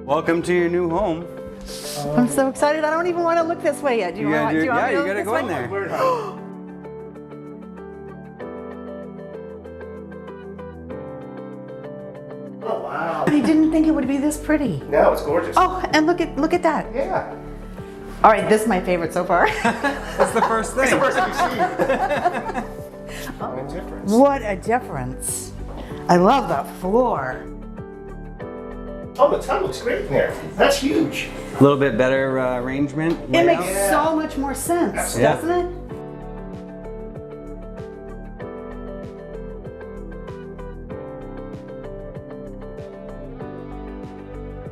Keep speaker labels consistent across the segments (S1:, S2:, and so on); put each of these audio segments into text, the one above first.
S1: Welcome to your new home.
S2: I'm so excited. I don't even want to look this way yet. Do you want me to
S1: Yeah, you
S2: look
S1: gotta
S2: this
S1: go
S2: way?
S1: in there.
S3: Oh wow.
S2: I didn't think it would be this pretty.
S3: No, it's gorgeous.
S2: Oh, and look at that.
S3: Yeah.
S2: All right, this is my favorite so far.
S1: That's the first thing.
S3: First thing you see. What a difference.
S2: What a difference. I love the floor.
S3: Oh, the tub looks great in there. That's huge.
S1: A little bit better arrangement.
S2: It makes
S1: layout.
S2: so much more sense,
S1: Yeah.
S2: doesn't it?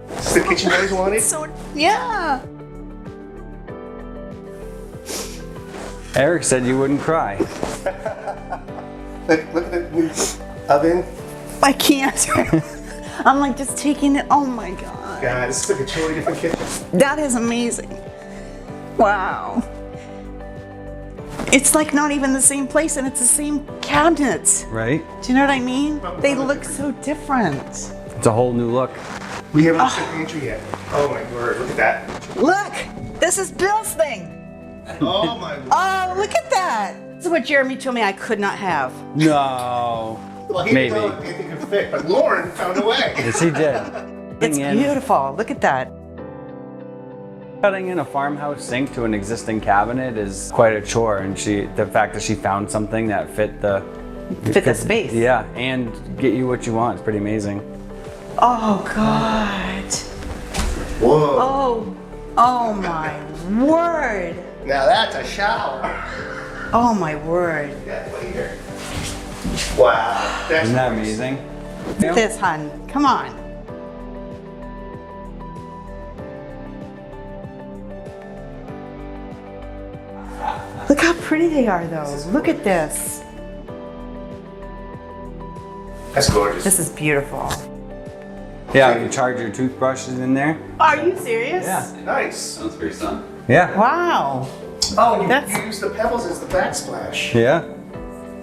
S3: This is the kitchen you always wanted.
S2: So, yeah.
S1: Eric said you wouldn't cry.
S3: Look at the new oven.
S2: I can't. I'm like just taking it. Oh my God.
S3: God, this is like a totally different kitchen.
S2: That is amazing. Wow. It's like not even the same place and it's the same cabinets.
S1: Right?
S2: Do you know what I mean? They look so different.
S1: It's a whole new look.
S3: We haven't looked at the pantry yet. Oh my word, look at that.
S2: Look, this is Bill's thing.
S3: Oh my word.
S2: Oh, look at that. This is what Jeremy told me I could not have.
S1: No.
S3: Well, he
S1: Maybe.
S3: didn't know anything could fit, but Lauren found a way.
S1: Yes, he did.
S2: It's
S1: Cutting in-
S2: beautiful. Look at that.
S1: Cutting in a farmhouse sink to an existing cabinet is quite a chore, and the fact that she found something that fit the
S2: space.
S1: Yeah, and get you what you want. It's pretty amazing.
S2: Oh God.
S3: Whoa.
S2: Oh my word.
S3: Now that's a shower.
S2: Oh my word.
S3: Yeah, look here. Wow. That's
S1: Isn't that
S3: nice.
S1: amazing?
S2: Look at this, hun. Come on. Look how pretty they are, though. Look at this.
S3: That's gorgeous.
S2: This is beautiful.
S1: Yeah, you charge your toothbrushes in there.
S2: Are you serious?
S1: Yeah.
S3: Nice.
S4: Sounds pretty fun.
S1: Yeah.
S2: Wow.
S3: Oh, and you
S2: That's-
S3: use the pebbles as the backsplash.
S1: Yeah.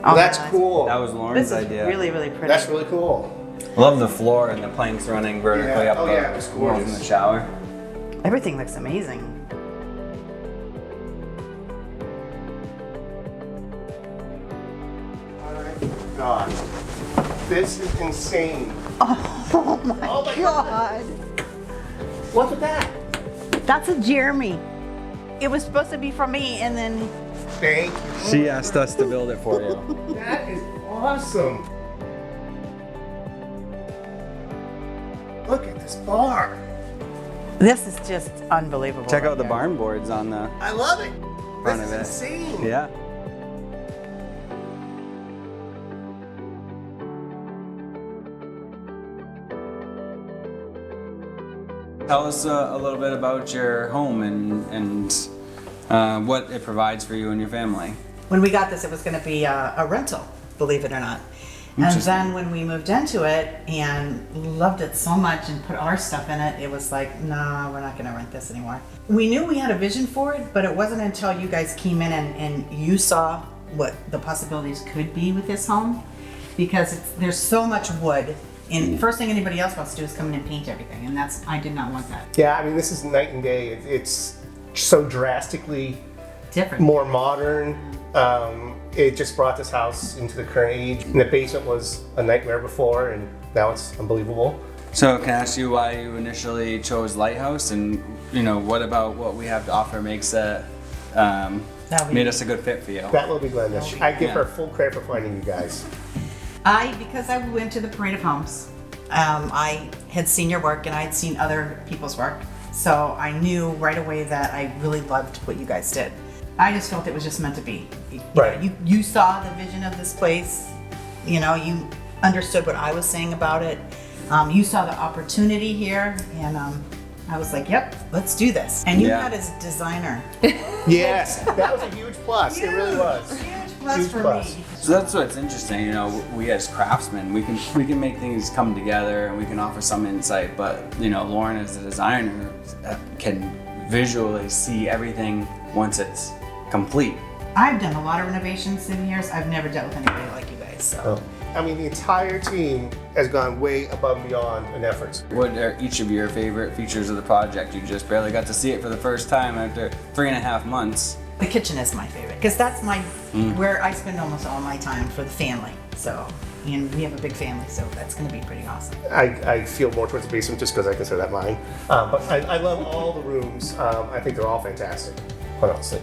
S2: Oh,
S3: That's
S2: God.
S3: cool.
S1: That was Lauren's
S2: This is
S1: idea.
S2: really, really pretty.
S3: That's really cool.
S1: Love the floor and the planks running vertically
S3: Yeah.
S1: up
S3: Oh,
S1: the
S3: yeah, it was
S1: walls in
S3: gorgeous.
S1: the shower.
S2: Everything looks amazing.
S3: God. This is insane.
S2: Oh my,
S3: Oh my
S2: God.
S3: Look at that.
S2: That's a Jeremy. It was supposed to be for me, and then
S3: Thank you.
S1: She asked us to build it for you.
S3: That is awesome. Look at this bar.
S2: this is just unbelievable.
S1: Check
S2: right
S1: out the
S2: here.
S1: barn boards on the
S3: I love it.
S1: front
S3: This
S1: of
S3: is
S1: it.
S3: insane.
S1: Yeah. Tell us a little bit about your home and what it provides for you and your family.
S2: When we got this, it was going to be a rental, believe it or not. And
S1: Interesting.
S2: then when we moved into it and loved it so much and put our stuff in it, it was like, no, we're not going to rent this anymore. We knew we had a vision for it, but it wasn't until you guys came in and you saw what the possibilities could be with this home, because there's so much wood. And first thing anybody else wants to do is come in and paint everything, and I did not want that.
S3: Yeah, I mean, this is night and day. It's so drastically
S2: Different.
S3: more modern. It just brought this house into the current age. And the basement was a nightmare before, and now it's unbelievable.
S1: So can I ask you why you initially chose Lighthouse, and what about what we have to offer makes it made us a good fit for you?
S3: That will be Glenda. I give
S1: Yeah.
S3: her full credit for finding you guys.
S2: Because I went to the Parade of Homes, I had seen your work and I had seen other people's work. So I knew right away that I really loved what you guys did. I just felt it was just meant to be.
S3: Right.
S2: You saw the vision of this place. You understood what I was saying about it. You saw the opportunity here, and I was like, yep, let's do this. And you
S1: Yeah.
S2: had as designer.
S3: Yes, that was a huge plus. It really was.
S2: Huge plus
S3: Huge
S2: for
S3: plus.
S2: me.
S1: So that's what's interesting. We as craftsmen, we can make things come together and we can offer some insight. But Lauren as a designer can visually see everything once it's complete.
S2: I've done a lot of renovations in years. I've never dealt with anybody like you guys. So
S3: I mean, the entire team has gone way above and beyond in efforts.
S1: What are each of your favorite features of the project? You just barely got to see it for the first time after 3.5 months.
S2: The kitchen is my favorite because that's where I spend almost all my time for the family. So, and we have a big family, so that's going to be pretty awesome.
S3: I feel more towards the basement just because I consider that mine. But I love all the rooms. I think they're all fantastic, quite honestly.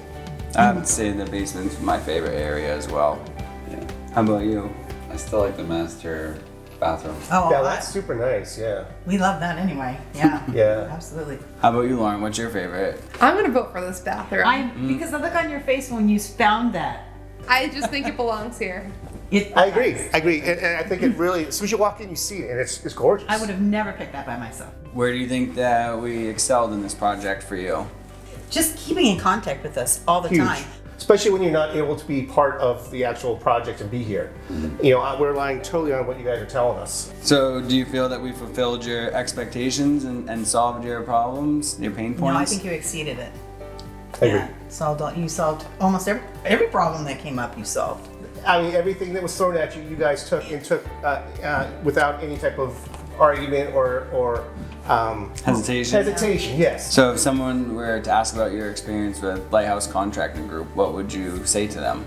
S1: I would say the basement's my favorite area as well.
S4: Yeah.
S1: How about you?
S4: I still like the master bathroom.
S2: Oh,
S3: Yeah, that's super nice, yeah.
S2: we love that anyway. Yeah.
S3: Yeah.
S2: Absolutely.
S1: How about you, Lauren? What's your favorite?
S5: I'm gonna vote for this bathroom.
S2: Because the look on your face when you found that.
S5: I just think it belongs here.
S3: I agree. And I think it really, as soon as you walk in, you see it, and it's gorgeous.
S2: I would have never picked that by myself.
S1: Where do you think that we excelled in this project for you?
S2: Just keeping in contact with us all the
S3: Huge.
S2: time.
S3: Especially when you're not able to be part of the actual project and be here. You know, we're relying totally on what you guys are telling us.
S1: So, do you feel that we fulfilled your expectations and solved your problems, your pain points?
S2: No, I think you exceeded it.
S3: I agree.
S2: You solved almost every problem that came up. You solved.
S3: I mean, everything that was thrown at you, you guys took without any type of argument or hesitation. Yes.
S1: So, if someone were to ask about your experience with Lighthouse Contracting Group, what would you say to them?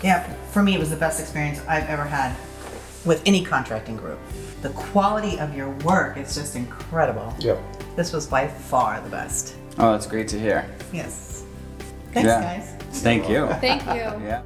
S2: Yeah, for me, it was the best experience I've ever had with any contracting group. The quality of your work is just incredible.
S3: Yep.
S2: This was by far the best.
S1: Oh, that's great to hear.
S2: Yes. Thanks,
S1: Yeah.
S2: guys.
S1: Thank you.
S5: Thank you.
S1: Yeah.